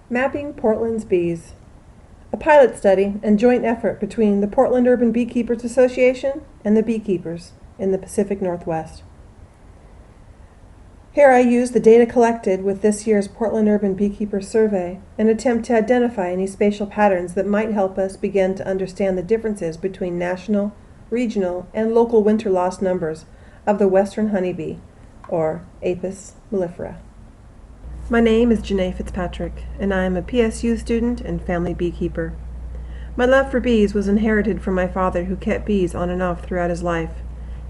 Mapping Portland's Bees, a pilot study and joint effort between the Portland Urban Beekeepers Association and the beekeepers in the Pacific Northwest. Here I use the data collected with this year's Portland Urban Beekeepers Survey and attempt to identify any spatial patterns that might help us begin to understand the differences between national, regional, and local winter loss numbers of the western honeybee, or Apis mellifera. My name is Janae Fitzpatrick, and I am a PSU student and family beekeeper. My love for bees was inherited from my father, who kept bees on and off throughout his life.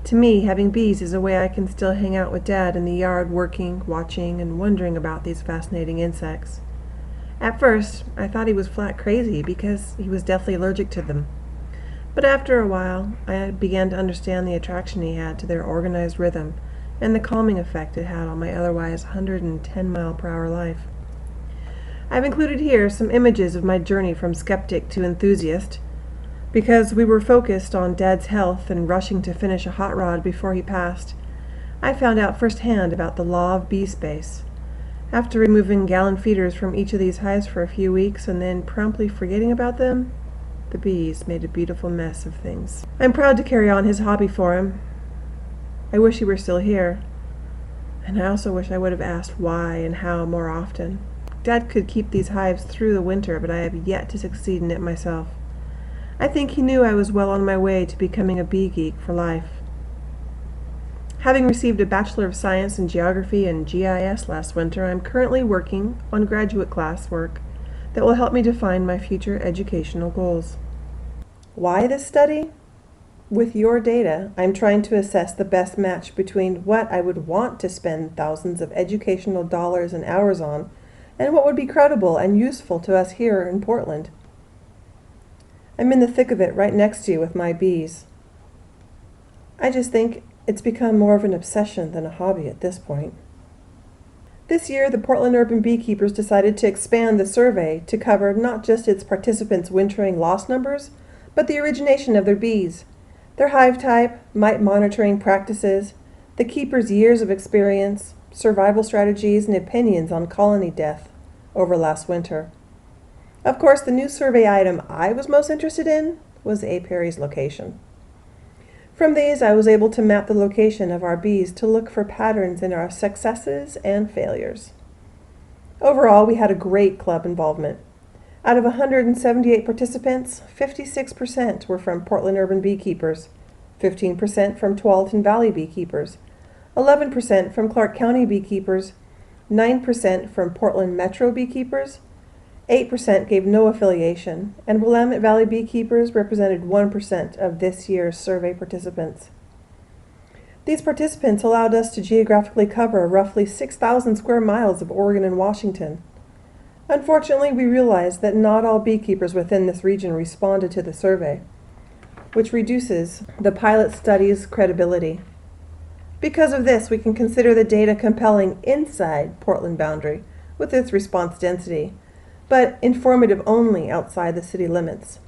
To me, having bees is a way I can still hang out with Dad in the yard working, watching, and wondering about these fascinating insects. At first, I thought he was flat crazy because he was deathly allergic to them. But after a while, I began to understand the attraction he had to their organized rhythm and the calming effect it had on my otherwise 110-mile-per-hour life. I've included here some images of my journey from skeptic to enthusiast, because we were focused on Dad's health and rushing to finish a hot rod before he passed. I found out firsthand about the law of bee space. After removing gallon feeders from each of these hives for a few weeks and then promptly forgetting about them, the bees made a beautiful mess of things. I'm proud to carry on his hobby for him. I wish he were still here, and I also wish I would have asked why and how more often. Dad could keep these hives through the winter, but I have yet to succeed in it myself. I think he knew I was well on my way to becoming a bee geek for life. Having received a Bachelor of Science in Geography and GIS last winter, I'm currently working on graduate class work that will help me define my future educational goals. Why this study? With your data, I'm trying to assess the best match between what I would want to spend thousands of educational dollars and hours on and what would be credible and useful to us here in Portland. I'm in the thick of it right next to you with my bees. I just think it's become more of an obsession than a hobby at this point. This year, the Portland Urban Beekeepers decided to expand the survey to cover not just its participants' wintering loss numbers, but the origination of their bees, their hive type, mite monitoring practices, the keepers' years of experience, survival strategies, and opinions on colony death over last winter. Of course, the new survey item I was most interested in was Apiary's location. From these, I was able to map the location of our bees to look for patterns in our successes and failures. Overall, we had a great club involvement. Out of 178 participants, 56% were from Portland Urban Beekeepers, 15% from Tualatin Valley Beekeepers, 11% from Clark County Beekeepers, 9% from Portland Metro Beekeepers, 8% gave no affiliation, and Willamette Valley Beekeepers represented 1% of this year's survey participants. These participants allowed us to geographically cover roughly 6,000 square miles of Oregon and Washington. Unfortunately, we realized that not all beekeepers within this region responded to the survey, which reduces the pilot study's credibility. Because of this, we can consider the data compelling inside Portland boundary with its response density, but informative only outside the city limits.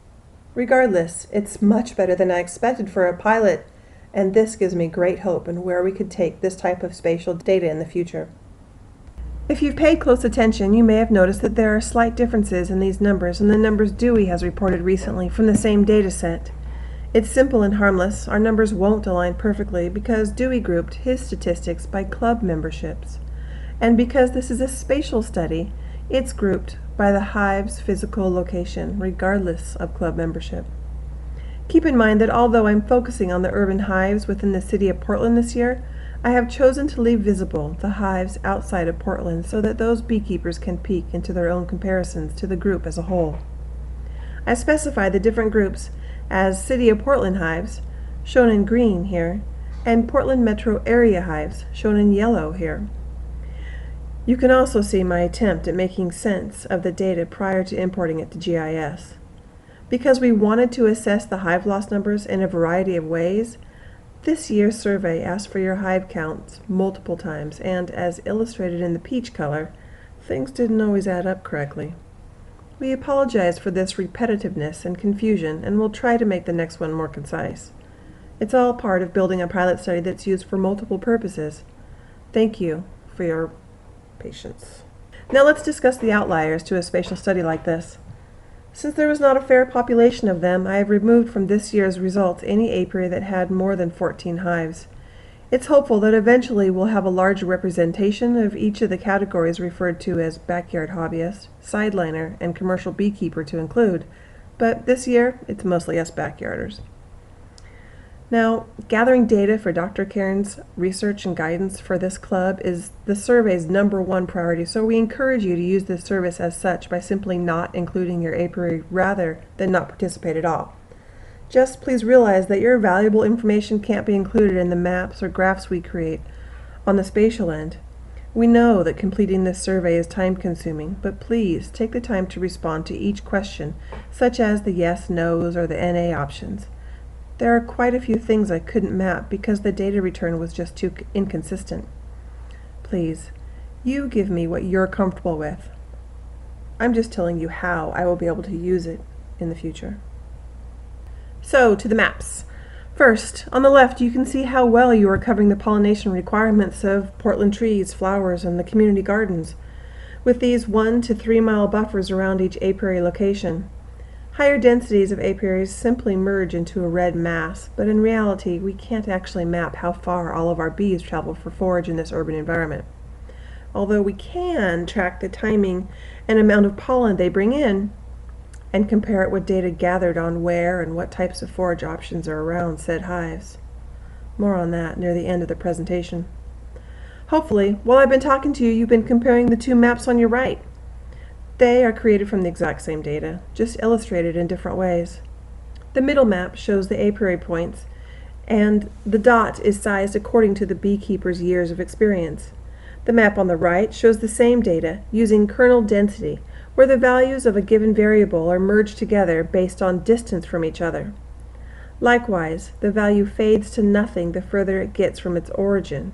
Regardless, it's much better than I expected for a pilot, and this gives me great hope in where we could take this type of spatial data in the future. If you've paid close attention, you may have noticed that there are slight differences in these numbers and the numbers Dewey has reported recently from the same data set. It's simple and harmless. Our numbers won't align perfectly because Dewey grouped his statistics by club memberships. And because this is a spatial study, it's grouped by the hive's physical location, regardless of club membership. Keep in mind that although I'm focusing on the urban hives within the city of Portland this year, I have chosen to leave visible the hives outside of Portland so that those beekeepers can peek into their own comparisons to the group as a whole. I specify the different groups as City of Portland hives, shown in green here, and Portland metro area hives, shown in yellow here. You can also see my attempt at making sense of the data prior to importing it to GIS. Because we wanted to assess the hive loss numbers in a variety of ways, this year's survey asked for your hive counts multiple times, and as illustrated in the peach color, things didn't always add up correctly. We apologize for this repetitiveness and confusion, and we'll try to make the next one more concise. It's all part of building a pilot study that's used for multiple purposes. Thank you for your patience. Now let's discuss the outliers to a spatial study like this. Since there was not a fair population of them, I have removed from this year's results any apiary that had more than 14 hives. It's hopeful that eventually we'll have a larger representation of each of the categories referred to as backyard hobbyist, sideliner, and commercial beekeeper to include, but this year it's mostly us backyarders. Now, gathering data for Dr. Cairns' research and guidance for this club is the survey's #1 priority, so we encourage you to use this service as such by simply not including your apiary rather than not participate at all. Just please realize that your valuable information can't be included in the maps or graphs we create on the spatial end. We know that completing this survey is time-consuming, but please take the time to respond to each question, such as the yes, no's, or the NA options. There are quite a few things I couldn't map because the data return was just too inconsistent. Please, you give me what you're comfortable with. I'm just telling you how I will be able to use it in the future. So, to the maps. First, on the left, you can see how well you are covering the pollination requirements of Portland trees, flowers, and the community gardens, with these 1 to 3 mile buffers around each apiary location. Higher densities of apiaries simply merge into a red mass, but in reality, we can't actually map how far all of our bees travel for forage in this urban environment. Although we can track the timing and amount of pollen they bring in, and compare it with data gathered on where and what types of forage options are around said hives. More on that near the end of the presentation. Hopefully, while I've been talking to you, you've been comparing the two maps on your right. They are created from the exact same data, just illustrated in different ways. The middle map shows the apiary points, and the dot is sized according to the beekeeper's years of experience. The map on the right shows the same data using kernel density, where the values of a given variable are merged together based on distance from each other. Likewise, the value fades to nothing the further it gets from its origin,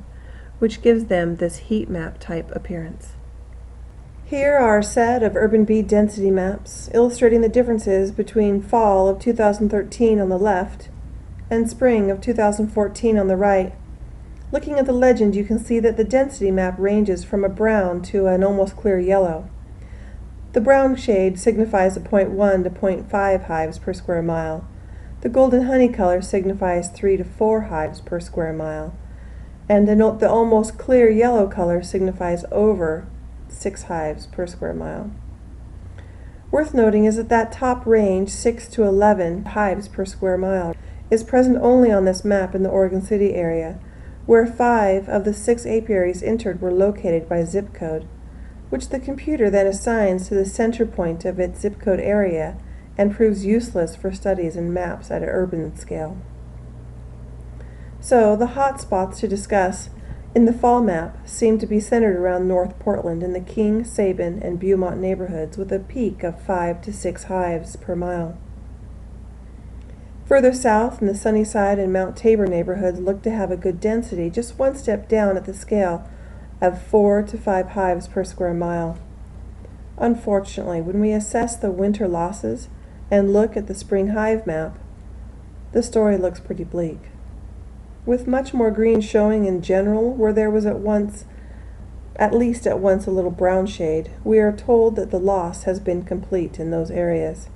which gives them this heat map type appearance. Here are a set of urban bee density maps illustrating the differences between fall of 2013 on the left and spring of 2014 on the right. Looking at the legend, you can see that the density map ranges from a brown to an almost clear yellow. The brown shade signifies a 0.1 to 0.5 hives per square mile. The golden honey color signifies 3 to 4 hives per square mile. And the almost clear yellow color signifies over 6 hives per square mile. Worth noting is that top range, 6 to 11 hives per square mile, is present only on this map in the Oregon City area, where 5 of the 6 apiaries entered were located by zip code, which the computer then assigns to the center point of its zip code area and proves useless for studies and maps at an urban scale. So, the hot spots to discuss in the fall map seem to be centered around North Portland in the King, Sabin, and Beaumont neighborhoods with a peak of 5 to 6 hives per mile. Further south in the Sunnyside and Mount Tabor neighborhoods look to have a good density, just one step down at the scale of 4 to 5 hives per square mile. Unfortunately, when we assess the winter losses and look at the spring hive map, the story looks pretty bleak. With much more green showing in general where there was at least at once a little brown shade, we are told that the loss has been complete in those areas.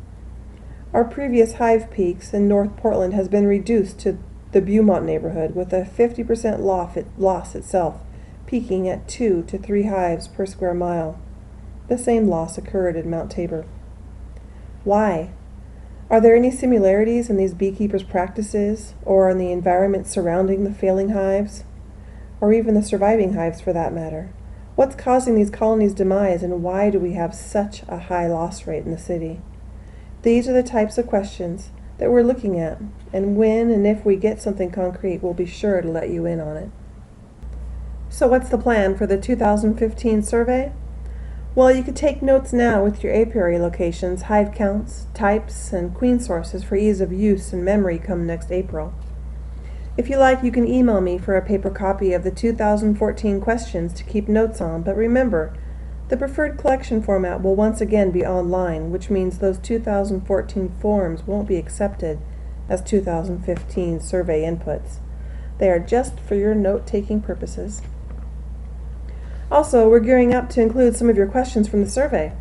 Our previous hive peaks in North Portland has been reduced to the Beaumont neighborhood with a 50% loss itself, peaking at 2 to 3 hives per square mile. The same loss occurred in Mount Tabor. Why? Are there any similarities in these beekeepers' practices, or in the environment surrounding the failing hives? Or even the surviving hives, for that matter? What's causing these colonies' demise, and why do we have such a high loss rate in the city? These are the types of questions that we're looking at, and when and if we get something concrete, we'll be sure to let you in on it. So what's the plan for the 2015 survey? Well, you could take notes now with your apiary locations, hive counts, types, and queen sources for ease of use and memory come next April. If you like, you can email me for a paper copy of the 2014 questions to keep notes on, but remember, the preferred collection format will once again be online, which means those 2014 forms won't be accepted as 2015 survey inputs. They are just for your note-taking purposes. Also, we're gearing up to include some of your questions from the survey.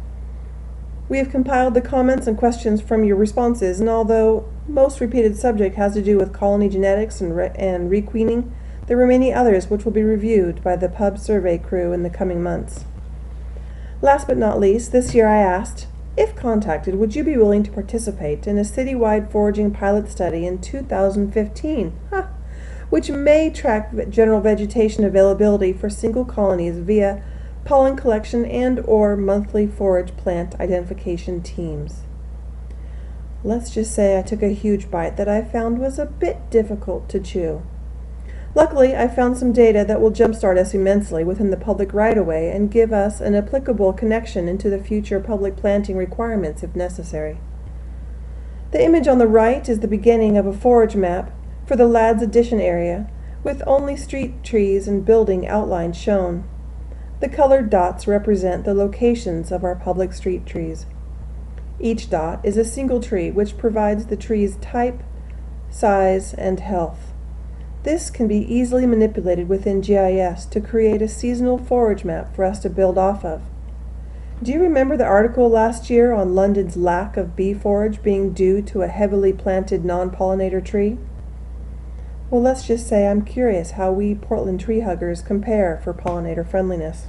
We have compiled the comments and questions from your responses, and although most repeated subject has to do with colony genetics and requeening, there were many others which will be reviewed by the pub survey crew in the coming months. Last but not least, this year I asked, if contacted, would you be willing to participate in a citywide foraging pilot study in 2015, which may track general vegetation availability for single colonies via pollen collection and or monthly forage plant identification teams. Let's just say I took a huge bite that I found was a bit difficult to chew. Luckily, I found some data that will jumpstart us immensely within the public right-of-way and give us an applicable connection into the future public planting requirements if necessary. The image on the right is the beginning of a forage map for the Ladd's Addition area, with only street trees and building outlines shown. The colored dots represent the locations of our public street trees. Each dot is a single tree which provides the tree's type, size, and health. This can be easily manipulated within GIS to create a seasonal forage map for us to build off of. Do you remember the article last year on London's lack of bee forage being due to a heavily planted non-pollinator tree? Well, let's just say I'm curious how we Portland tree huggers compare for pollinator friendliness.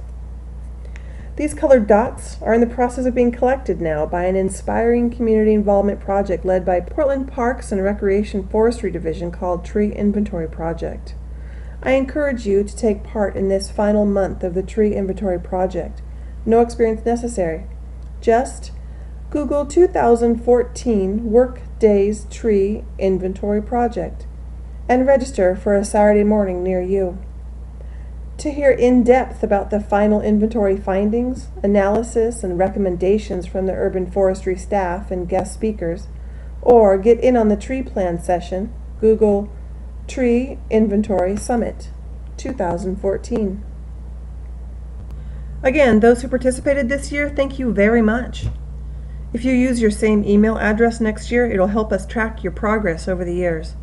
These colored dots are in the process of being collected now by an inspiring community involvement project led by Portland Parks and Recreation Forestry Division called Tree Inventory Project. I encourage you to take part in this final month of the Tree Inventory Project. No experience necessary. Just Google 2014 Workdays Tree Inventory Project and register for a Saturday morning near you. To hear in depth about the final inventory findings, analysis, and recommendations from the urban forestry staff and guest speakers, or get in on the tree plan session, Google Tree Inventory Summit 2014. Again, those who participated this year, thank you very much. If you use your same email address next year, it'll help us track your progress over the years.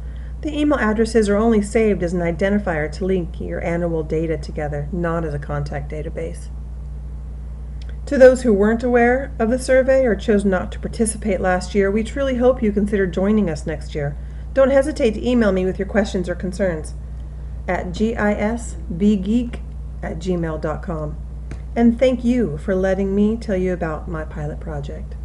The email addresses are only saved as an identifier to link your annual data together, not as a contact database. To those who weren't aware of the survey or chose not to participate last year, we truly hope you consider joining us next year. Don't hesitate to email me with your questions or concerns at gisbgeek@gmail.com. And thank you for letting me tell you about my pilot project.